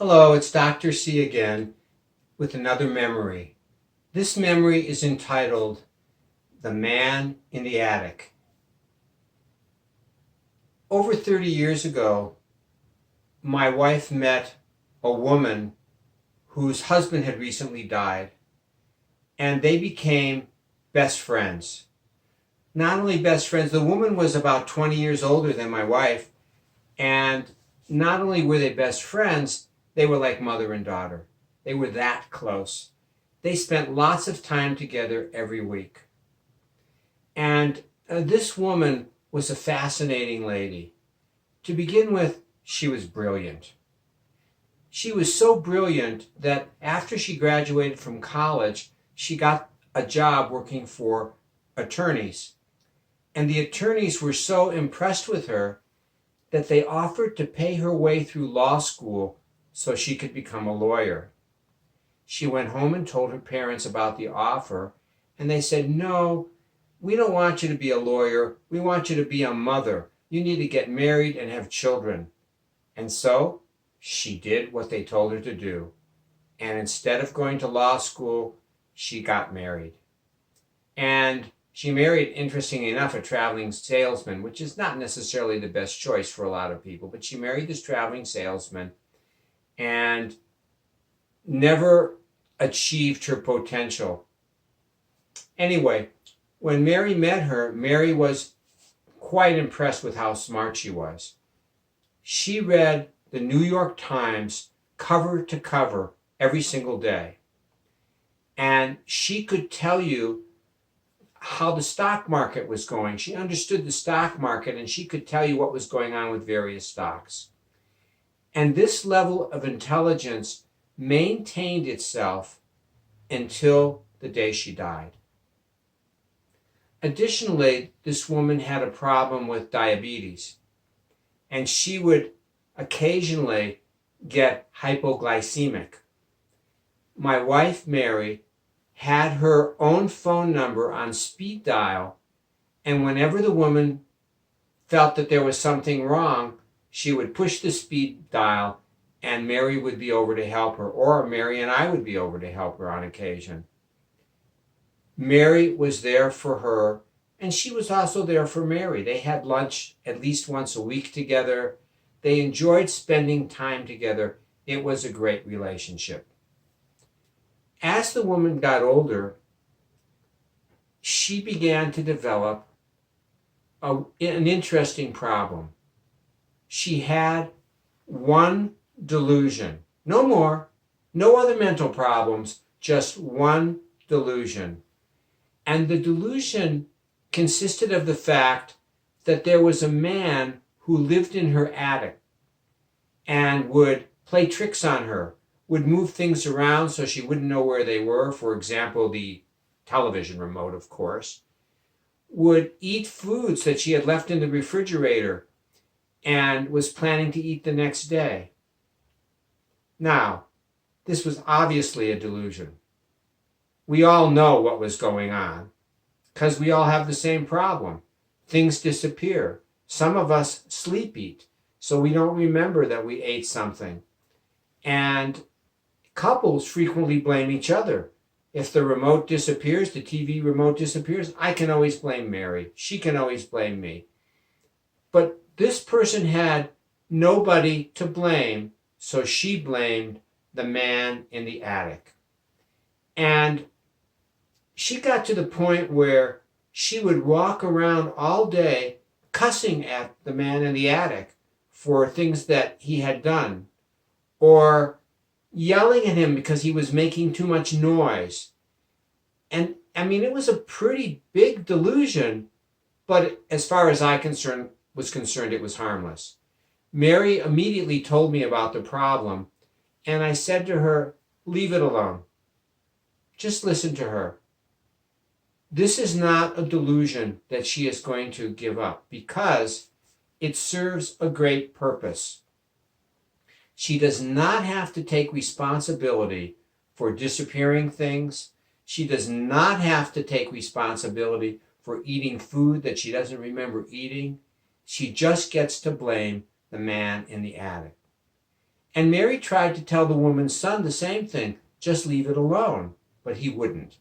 Hello, it's Dr. C again with another memory. This memory is entitled The Man in the Attic. Over 30 years ago, my wife met a woman whose husband had recently died, and they became best friends. Not only best friends, the woman was about 20 years older than my wife, and not only were they best friends, they were like mother and daughter. They were that close. They spent lots of time together every week. And this woman was a fascinating lady. To begin with, she was brilliant. She was so brilliant that after she graduated from college, she got a job working for attorneys. And the attorneys were so impressed with her that they offered to pay her way through law school so she could become a lawyer. She went home and told her parents about the offer, and they said, "No, we don't want you to be a lawyer. We want you to be a mother. You need to get married and have children." And so she did what they told her to do. And instead of going to law school, she got married. And she married, interestingly enough, a traveling salesman, which is not necessarily the best choice for a lot of people, but she married this traveling salesman and never achieved her potential. Anyway, when Mary met her, Mary was quite impressed with how smart she was. She read the New York Times cover to cover every single day. And she could tell you how the stock market was going. She understood the stock market, and she could tell you what was going on with various stocks. And this level of intelligence maintained itself until the day she died. Additionally, this woman had a problem with diabetes, and she would occasionally get hypoglycemic. My wife, Mary, had her own phone number on speed dial, and whenever the woman felt that there was something wrong, she would push the speed dial and Mary would be over to help her, or Mary and I would be over to help her on occasion. Mary was there for her, and she was also there for Mary. They had lunch at least once a week together. They enjoyed spending time together. It was a great relationship. As the woman got older, she began to develop an interesting problem. She had one delusion. No more, no other mental problems, just one delusion. And the delusion consisted of the fact that there was a man who lived in her attic and would play tricks on her, would move things around so she wouldn't know where they were. For example, the television remote, of course. Would eat foods that she had left in the refrigerator and was planning to eat the next day. Now, this was obviously a delusion. We all know what was going on because we all have the same problem. Things disappear. Some of us sleep eat, so we don't remember that we ate something. And couples frequently blame each other. If the remote disappears, the TV remote disappears, I can always blame Mary. She can always blame me. But this person had nobody to blame, so she blamed the man in the attic. And she got to the point where she would walk around all day cussing at the man in the attic for things that he had done, or yelling at him because he was making too much noise. And I mean, it was a pretty big delusion, but as far as I was concerned, it was harmless. Mary immediately told me about the problem, and I said to her, "Leave it alone. Just listen to her. This is not a delusion that she is going to give up because it serves a great purpose. She does not have to take responsibility for disappearing things. She does not have to take responsibility for eating food that she doesn't remember eating. She just gets to blame the man in the attic." And Mary tried to tell the woman's son the same thing, just leave it alone, but he wouldn't.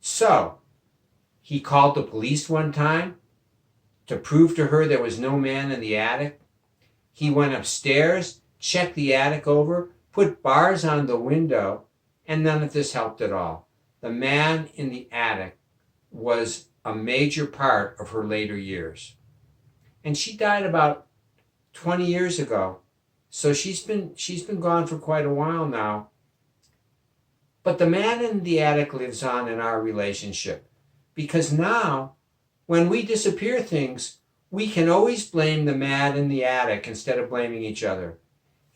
So he called the police one time to prove to her there was no man in the attic. He went upstairs, checked the attic over, put bars on the window, and none of this helped at all. The man in the attic was a major part of her later years. And she died about 20 years ago. So she's been gone for quite a while now. But the man in the attic lives on in our relationship. Because now, when we disappear things, we can always blame the man in the attic instead of blaming each other.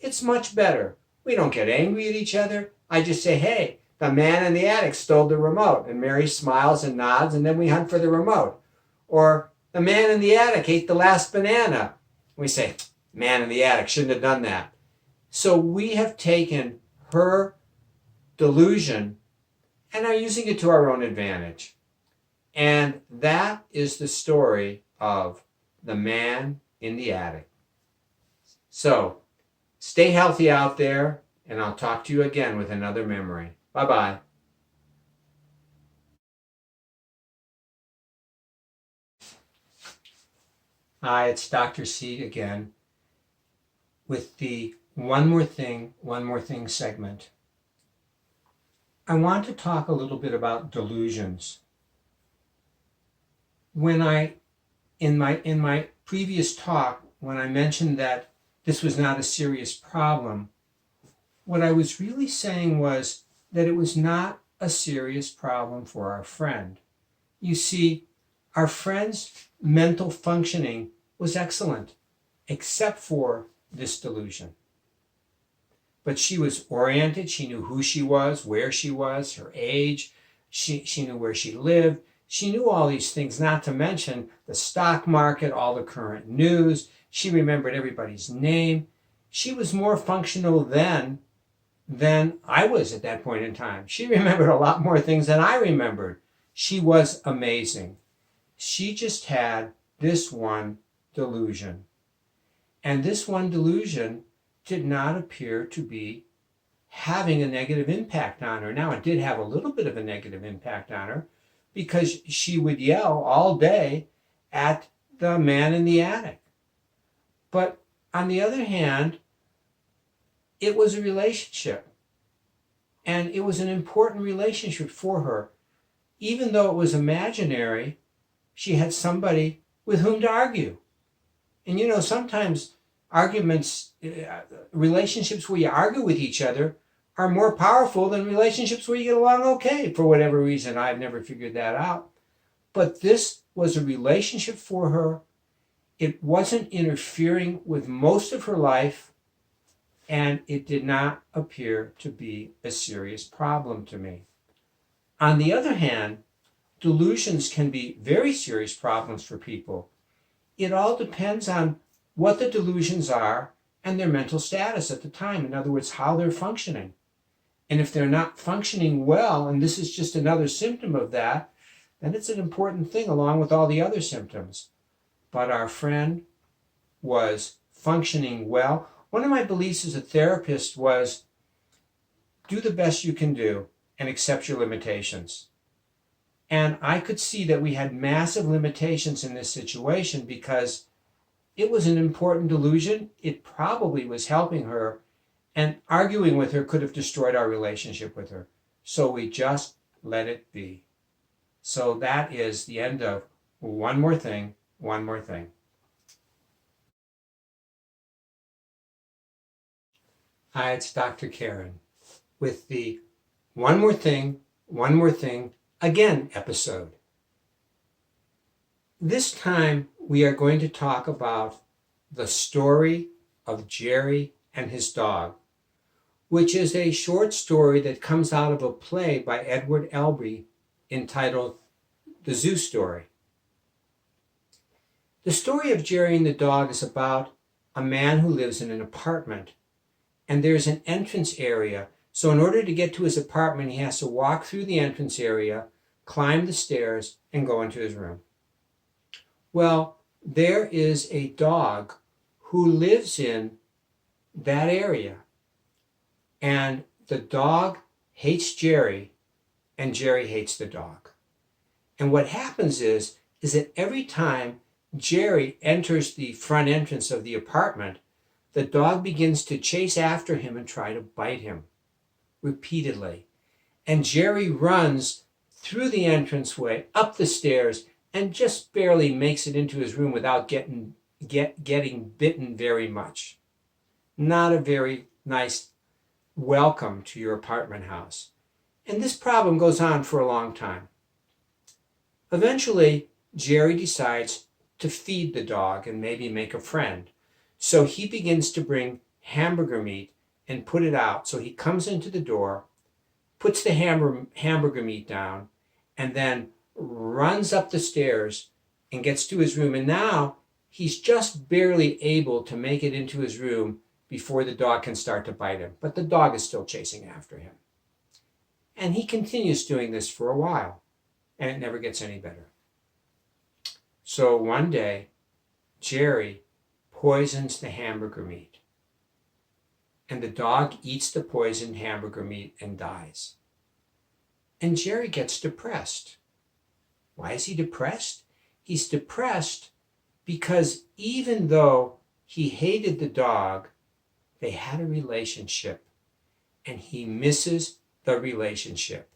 It's much better. We don't get angry at each other. I just say, hey, the man in the attic stole the remote. And Mary smiles and nods, and then we hunt for the remote. Or the man in the attic ate the last banana. We say, man in the attic shouldn't have done that. So we have taken her delusion and are using it to our own advantage. And that is the story of the man in the attic. So stay healthy out there, and I'll talk to you again with another memory. Bye-bye. Hi, it's Dr. C again with the One More Thing segment. I want to talk a little bit about delusions. In my previous talk, when I mentioned that this was not a serious problem, what I was really saying was that it was not a serious problem for our friend. You see, our friend's mental functioning was excellent, except for this delusion. But she was oriented, she knew who she was, where she was, her age, she knew where she lived, she knew all these things, not to mention the stock market, all the current news, she remembered everybody's name. She was more functional then than I was at that point in time. She remembered a lot more things than I remembered. She was amazing. She just had this one delusion. And this one delusion did not appear to be having a negative impact on her. Now, it did have a little bit of a negative impact on her because she would yell all day at the man in the attic. But on the other hand, it was a relationship. And it was an important relationship for her. Even though it was imaginary, she had somebody with whom to argue. And you know, sometimes arguments, relationships where you argue with each other are more powerful than relationships where you get along okay, for whatever reason. I've never figured that out. But this was a relationship for her. It wasn't interfering with most of her life, and it did not appear to be a serious problem to me. On the other hand, delusions can be very serious problems for people. It all depends on what the delusions are and their mental status at the time. In other words, how they're functioning. And if they're not functioning well, and this is just another symptom of that, then it's an important thing along with all the other symptoms. But our friend was functioning well. One of my beliefs as a therapist was do the best you can do and accept your limitations. And I could see that we had massive limitations in this situation because it was an important delusion. It probably was helping her, and arguing with her could have destroyed our relationship with her. So we just let it be. So that is the end of One More Thing. Hi, it's Dr. Karen with the One More Thing Again episode. This time we are going to talk about the story of Jerry and his dog, which is a short story that comes out of a play by Edward Albee entitled The Zoo Story. The story of Jerry and the dog is about a man who lives in an apartment, and there's an entrance area. So in order to get to his apartment, he has to walk through the entrance area, climb the stairs, and go into his room. Well, there is a dog who lives in that area. And the dog hates Jerry, and Jerry hates the dog. And what happens is that every time Jerry enters the front entrance of the apartment, the dog begins to chase after him and try to bite him repeatedly. And Jerry runs through the entranceway, up the stairs, and just barely makes it into his room without getting bitten very much. Not a very nice welcome to your apartment house. And this problem goes on for a long time. Eventually, Jerry decides to feed the dog and maybe make a friend. So he begins to bring hamburger meat and put it out. So he comes into the door, puts the hamburger meat down, and then runs up the stairs and gets to his room. And now he's just barely able to make it into his room before the dog can start to bite him. But the dog is still chasing after him. And he continues doing this for a while, and it never gets any better. So one day, Jerry poisons the hamburger meat, and the dog eats the poisoned hamburger meat and dies. And Jerry gets depressed. Why is he depressed? He's depressed because even though he hated the dog, they had a relationship, and he misses the relationship.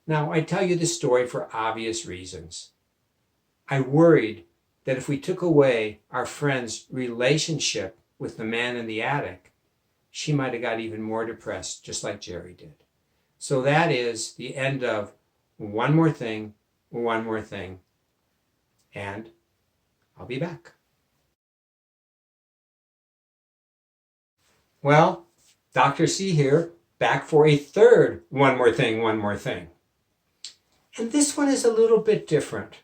Now, I tell you this story for obvious reasons. I worried that if we took away our friend's relationship with the man in the attic, she might have got even more depressed, just like Jerry did. So that is the end of One More Thing, One More Thing. And I'll be back. Well, Dr. C here, back for a third One More Thing, One More Thing. And this one is a little bit different.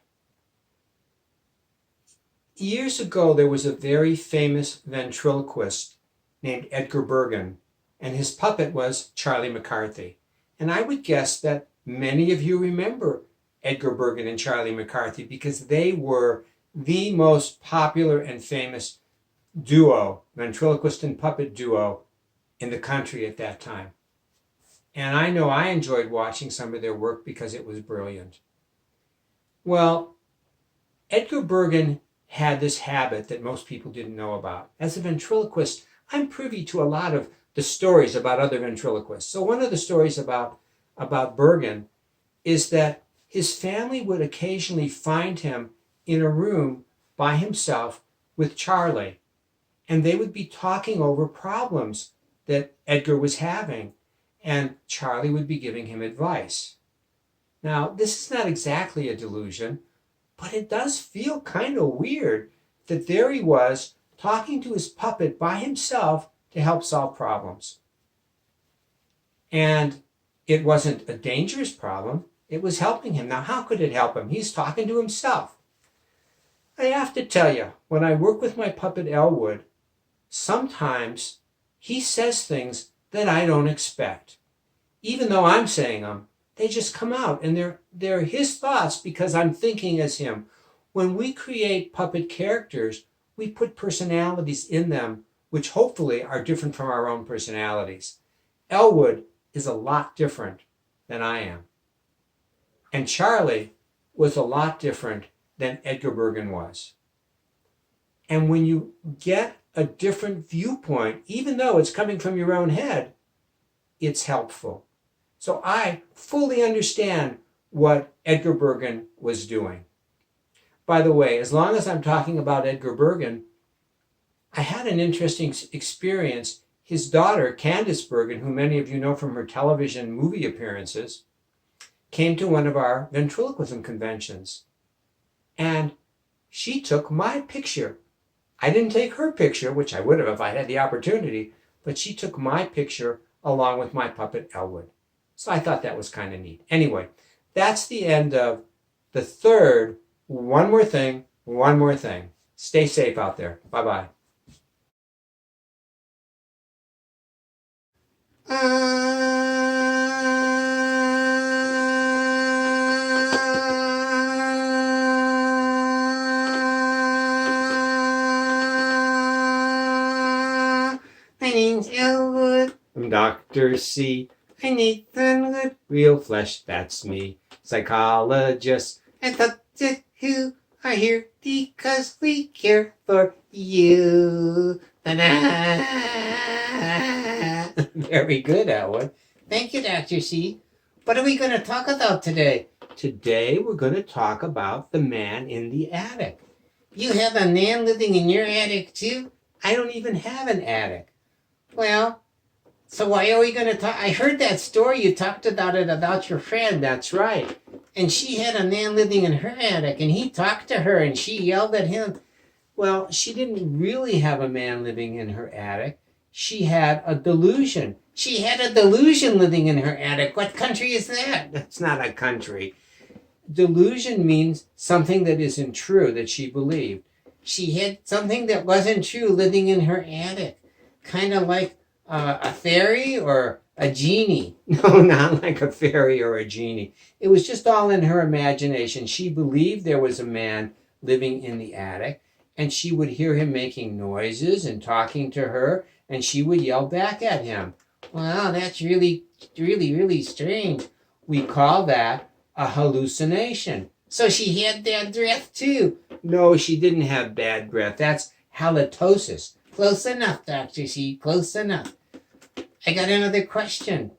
Years ago, there was a very famous ventriloquist named Edgar Bergen, and his puppet was Charlie McCarthy. And I would guess that many of you remember Edgar Bergen and Charlie McCarthy because they were the most popular and famous duo, ventriloquist and puppet duo, in the country at that time. And I know I enjoyed watching some of their work because it was brilliant. Well, Edgar Bergen had this habit that most people didn't know about. As a ventriloquist, I'm privy to a lot of the stories about other ventriloquists. So one of the stories about Bergen is that his family would occasionally find him in a room by himself with Charlie, and they would be talking over problems that Edgar was having, and Charlie would be giving him advice. Now, this is not exactly a delusion, but it does feel kind of weird that there he was talking to his puppet by himself to help solve problems. And it wasn't a dangerous problem, it was helping him. Now, how could it help him? He's talking to himself. I have to tell you, when I work with my puppet Elwood, sometimes he says things that I don't expect. Even though I'm saying them, they just come out, and they're his thoughts because I'm thinking as him. When we create puppet characters, we put personalities in them which hopefully are different from our own personalities. Elwood is a lot different than I am. And Charlie was a lot different than Edgar Bergen was. And when you get a different viewpoint, even though it's coming from your own head, it's helpful. So I fully understand what Edgar Bergen was doing. By the way, as long as I'm talking about Edgar Bergen, I had an interesting experience. His daughter, Candace Bergen, who many of you know from her television movie appearances, came to one of our ventriloquism conventions. And she took my picture. I didn't take her picture, which I would have if I had the opportunity, but she took my picture along with my puppet Elwood. So I thought that was kind of neat. Anyway, that's the end of the third One More Thing, One More Thing. Stay safe out there. Bye-bye. My name's Elwood. I'm Dr. C. I need the real flesh, that's me. Psychologist. And the who are here because we care for you. Very good, Elwood. Thank you, Dr. C. What are we going to talk about today? Today we're going to talk about the man in the attic. You have a man living in your attic too? I don't even have an attic. Well, so why are we going to talk? I heard that story. You talked about it about your friend. That's right. And she had a man living in her attic, and he talked to her, and she yelled at him. Well, she didn't really have a man living in her attic. She had a delusion. She had a delusion living in her attic. What country is that? That's not a country. Delusion means something that isn't true, that she believed. She had something that wasn't true living in her attic. Kind of like a fairy or a genie. No, not like a fairy or a genie. It was just all in her imagination. She believed there was a man living in the attic, and she would hear him making noises and talking to her, and she would yell back at him. Wow, that's really, really, really strange. We call that a hallucination. So she had bad breath too. No, she didn't have bad breath. That's halitosis. Close enough, Dr. C. Close enough. I got another question.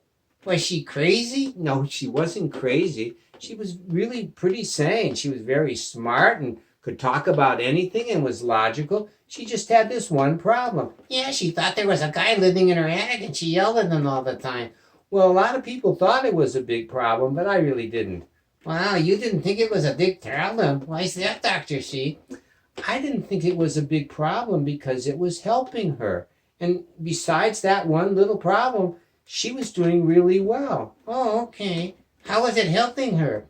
Was she crazy? No, she wasn't crazy. She was really pretty sane. She was very smart and could talk about anything and was logical. She just had this one problem. Yeah, she thought there was a guy living in her attic and she yelled at him all the time. Well, a lot of people thought it was a big problem, but I really didn't. Wow, you didn't think it was a big problem? Why's that, Dr. C? I didn't think it was a big problem because it was helping her. And besides that one little problem, she was doing really well. Oh, okay. How was it helping her?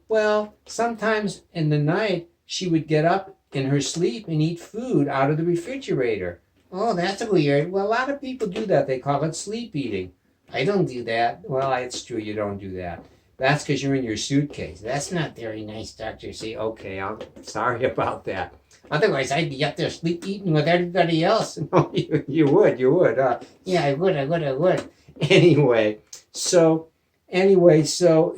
Well, sometimes in the night, she would get up in her sleep and eat food out of the refrigerator. Oh, that's weird. Well, a lot of people do that. They call it sleep eating. I don't do that. Well, it's true you don't do that. That's because you're in your suitcase. That's not very nice, Dr. C. Okay, I'm sorry about that. Otherwise, I'd be up there sleep eating with everybody else. No, you would. Yeah, I would. Anyway, so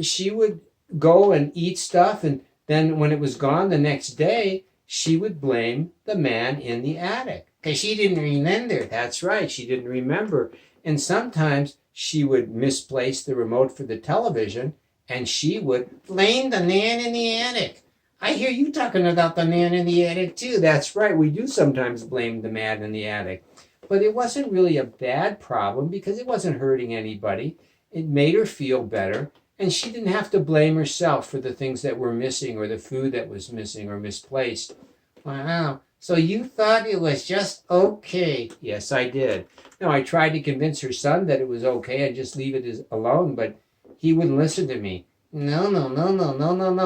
she would go and eat stuff, and then when it was gone the next day, she would blame the man in the attic. Because she didn't remember. That's right, she didn't remember. And sometimes she would misplace the remote for the television, and she would blame the man in the attic. I hear you talking about the man in the attic too. That's right, we do sometimes blame the man in the attic. But it wasn't really a bad problem because it wasn't hurting anybody. It made her feel better, and she didn't have to blame herself for the things that were missing or the food that was missing or misplaced. Wow, so you thought it was just okay? Yes, I did. Now, I tried to convince her son that it was okay and just leave it alone, but he wouldn't listen to me. No,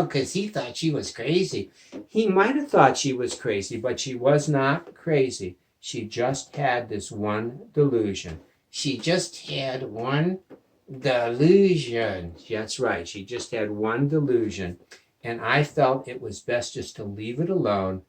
because he thought she was crazy. He might have thought she was crazy, but she was not crazy. She just had this one delusion. She just had one delusion. That's right, she just had one delusion. And I felt it was best just to leave it alone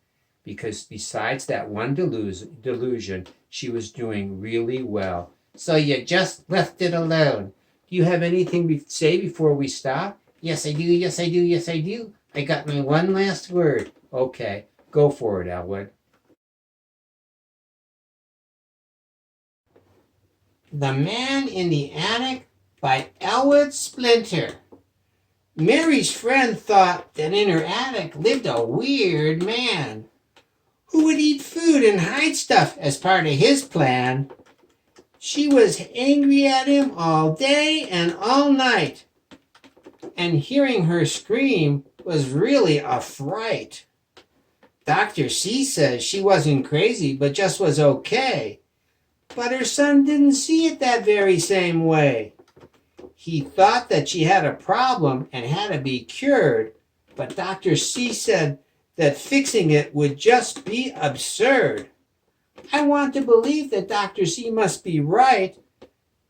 because besides that one delusion, she was doing really well. So you just left it alone. Do you have anything to say before we stop? Yes, I do. I got my one last word. Okay, go for it, Elwood. The Man in the Attic by Elwood Splinter. Mary's friend thought that in her attic lived a weird man who would eat food and hide stuff as part of his plan. She was angry at him all day and all night, and hearing her scream was really a fright. Dr. C says she wasn't crazy, but just was okay. But her son didn't see it that very same way. He thought that she had a problem and had to be cured, but Dr. C said that fixing it would just be absurd. I want to believe that Dr. C must be right,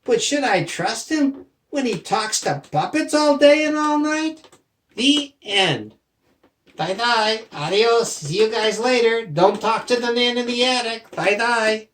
but should I trust him when he talks to puppets all day and all night? The end. Bye-bye. Adios. See you guys later. Don't talk to the man in the attic. Bye-bye.